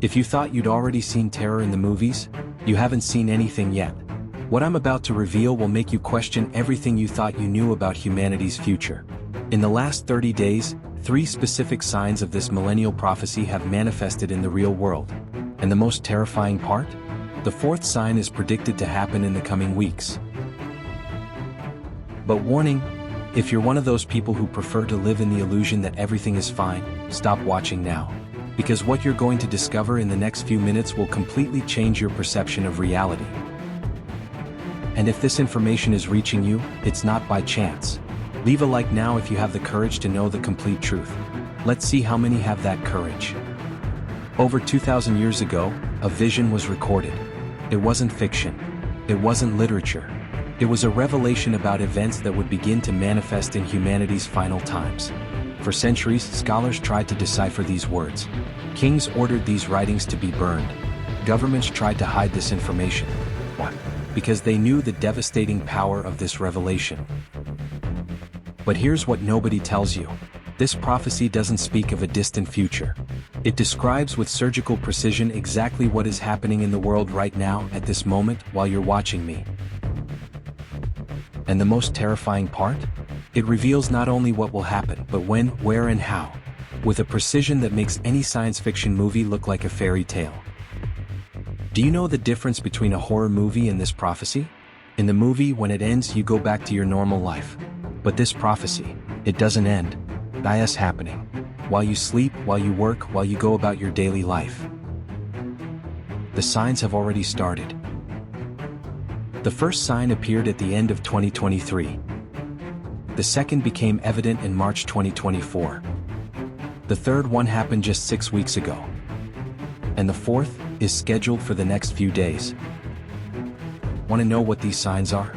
If you thought you'd already seen terror in the movies, you haven't seen anything yet. What I'm about to reveal will make you question everything you thought you knew about humanity's future. In the last 30 days, 3 specific signs of this millennial prophecy have manifested in the real world. And the most terrifying part? The 4th sign is predicted to happen in the coming weeks. But warning, if you're one of those people who prefer to live in the illusion that everything is fine, stop watching now. Because what you're going to discover in the next few minutes will completely change your perception of reality. And if this information is reaching you, it's not by chance. Leave a like now if you have the courage to know the complete truth. Let's see how many have that courage. Over 2,000 years ago, a vision was recorded. It wasn't fiction. It wasn't literature. It was a revelation about events that would begin to manifest in humanity's final times. For centuries, scholars tried to decipher these words. Kings ordered these writings to be burned. Governments tried to hide this information. Why? Because they knew the devastating power of this revelation. But here's what nobody tells you. This prophecy doesn't speak of a distant future. It describes with surgical precision exactly what is happening in the world right now at this moment while you're watching me. And the most terrifying part? It reveals not only what will happen, but when, where, and how, with a precision that makes any science fiction movie look like a fairy tale. Do you know the difference between a horror movie and this prophecy? In the movie, when it ends, you go back to your normal life. But this prophecy, it doesn't end. It's happening. While you sleep, while you work, while you go about your daily life. The signs have already started. The first sign appeared at the end of 2023. The second became evident in March 2024. The third one happened just 6 weeks ago. And the fourth is scheduled for the next few days. Want to know what these signs are?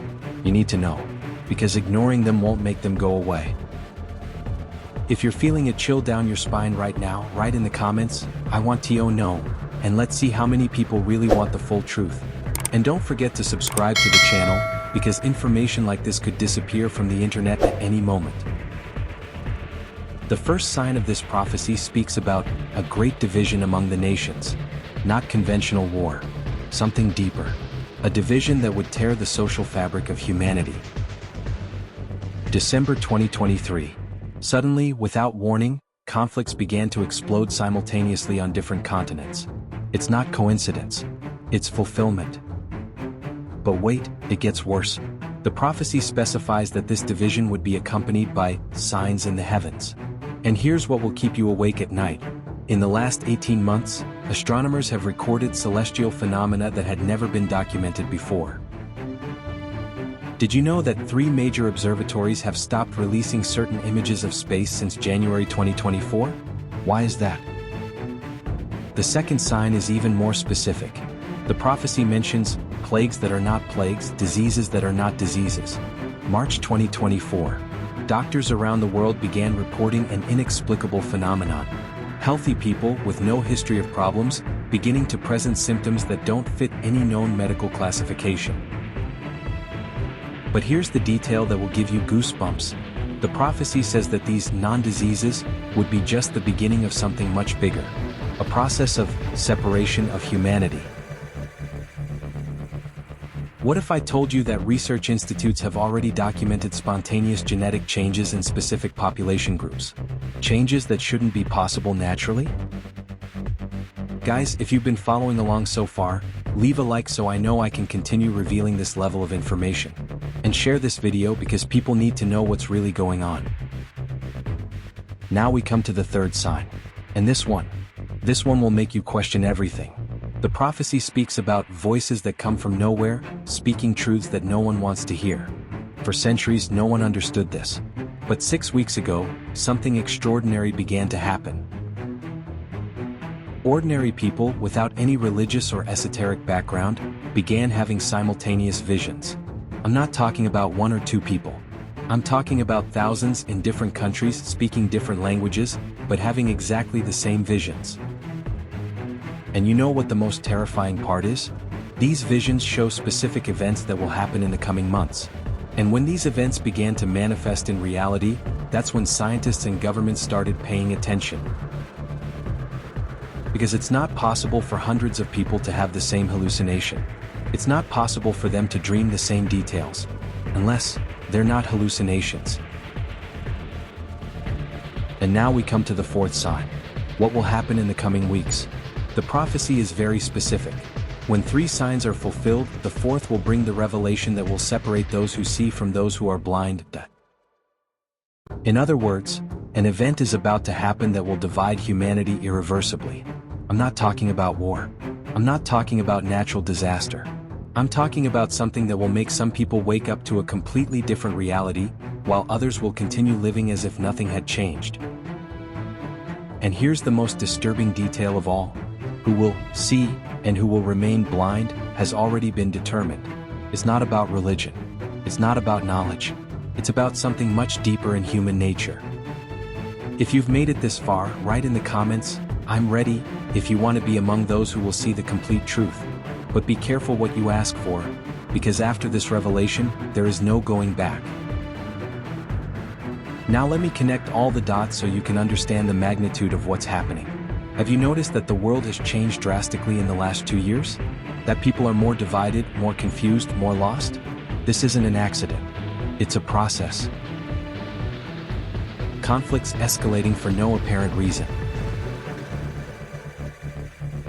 You need to know, because ignoring them won't make them go away. If you're feeling a chill down your spine right now, write in the comments, "I want to know," and let's see how many people really want the full truth. And don't forget to subscribe to the channel, because information like this could disappear from the internet at any moment. The first sign of this prophecy speaks about a great division among the nations. Not conventional war, something deeper. A division that would tear the social fabric of humanity. December 2023. Suddenly, without warning, conflicts began to explode simultaneously on different continents. It's not coincidence. It's fulfillment. But wait, it gets worse. The prophecy specifies that this division would be accompanied by signs in the heavens. And here's what will keep you awake at night. In the last 18 months, astronomers have recorded celestial phenomena that had never been documented before. Did you know that 3 major observatories have stopped releasing certain images of space since January 2024? Why is that? The second sign is even more specific. The prophecy mentions plagues that are not plagues, diseases that are not diseases. March 2024. Doctors around the world began reporting an inexplicable phenomenon. Healthy people with no history of problems beginning to present symptoms that don't fit any known medical classification. But here's the detail that will give you goosebumps. The prophecy says that these non-diseases would be just the beginning of something much bigger. A process of separation of humanity. What if I told you that research institutes have already documented spontaneous genetic changes in specific population groups? Changes that shouldn't be possible naturally? Guys, if you've been following along so far, leave a like so I know I can continue revealing this level of information. And share this video because people need to know what's really going on. Now we come to the third sign. And this one will make you question everything. The prophecy speaks about voices that come from nowhere, speaking truths that no one wants to hear. For centuries, no one understood this. But 6 weeks ago, something extraordinary began to happen. Ordinary people, without any religious or esoteric background, began having simultaneous visions. I'm not talking about 1 or 2 people. I'm talking about thousands in different countries speaking different languages, but having exactly the same visions. And you know what the most terrifying part is? These visions show specific events that will happen in the coming months. And when these events began to manifest in reality, that's when scientists and governments started paying attention. Because it's not possible for hundreds of people to have the same hallucination. It's not possible for them to dream the same details. Unless they're not hallucinations. And now we come to the fourth sign. What will happen in the coming weeks? The prophecy is very specific. When 3 signs are fulfilled, the fourth will bring the revelation that will separate those who see from those who are blind. In other words, an event is about to happen that will divide humanity irreversibly. I'm not talking about war. I'm not talking about natural disaster. I'm talking about something that will make some people wake up to a completely different reality, while others will continue living as if nothing had changed. And here's the most disturbing detail of all. Who will see and who will remain blind has already been determined. It's not about religion. It's not about knowledge. It's about something much deeper in human nature. If you've made it this far, write in the comments, "I'm ready," if you want to be among those who will see the complete truth. But be careful what you ask for, because after this revelation, there is no going back. Now let me connect all the dots so you can understand the magnitude of what's happening. Have you noticed that the world has changed drastically in the last 2 years? That people are more divided, more confused, more lost? This isn't an accident. It's a process. Conflicts escalating for no apparent reason.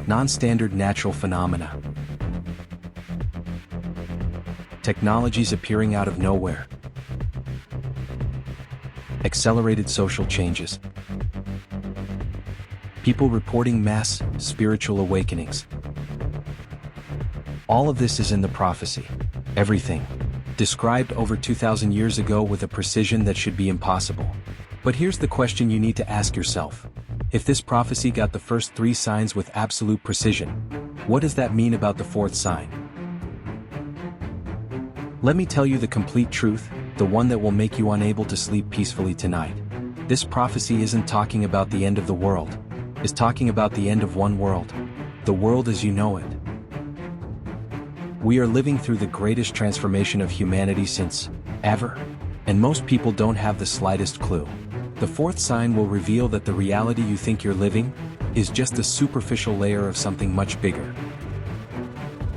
Non-standard natural phenomena. Technologies appearing out of nowhere. Accelerated social changes. People reporting mass spiritual awakenings. All of this is in the prophecy. Everything. Described over 2,000 years ago with a precision that should be impossible. But here's the question you need to ask yourself. If this prophecy got the first 3 signs with absolute precision, what does that mean about the fourth sign? Let me tell you the complete truth, the one that will make you unable to sleep peacefully tonight. This prophecy isn't talking about the end of the world. It's talking about the end of one world. The world as you know it. We are living through the greatest transformation of humanity since ever. And most people don't have the slightest clue. The fourth sign will reveal that the reality you think you're living is just a superficial layer of something much bigger.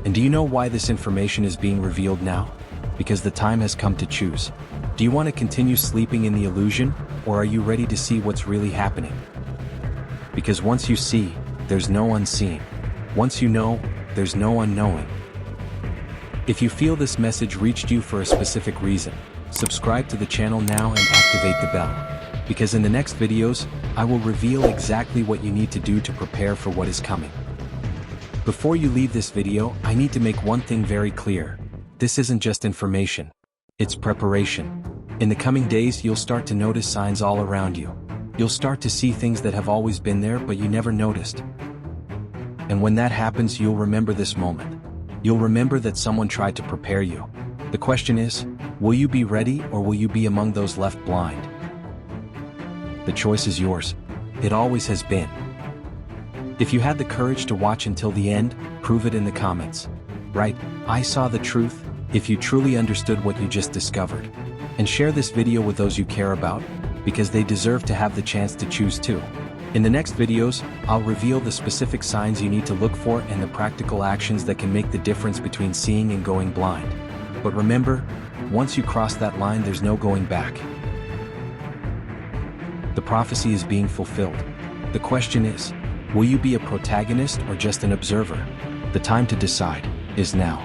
And do you know why this information is being revealed now? Because the time has come to choose. Do you want to continue sleeping in the illusion, or are you ready to see what's really happening? Because once you see, there's no unseen. Once you know, there's no unknowing. If you feel this message reached you for a specific reason, subscribe to the channel now and activate the bell. Because in the next videos, I will reveal exactly what you need to do to prepare for what is coming. Before you leave this video, I need to make one thing very clear. This isn't just information. It's preparation. In the coming days, you'll start to notice signs all around you. You'll start to see things that have always been there but you never noticed. And when that happens, you'll remember this moment. You'll remember that someone tried to prepare you. The question is, will you be ready or will you be among those left blind? The choice is yours. It always has been. If you had the courage to watch until the end, prove it in the comments. Write, "I saw the truth," if you truly understood what you just discovered. And share this video with those you care about, because they deserve to have the chance to choose too. In the next videos, I'll reveal the specific signs you need to look for and the practical actions that can make the difference between seeing and going blind. But remember, once you cross that line, there's no going back. The prophecy is being fulfilled. The question is, will you be a protagonist or just an observer? The time to decide is now.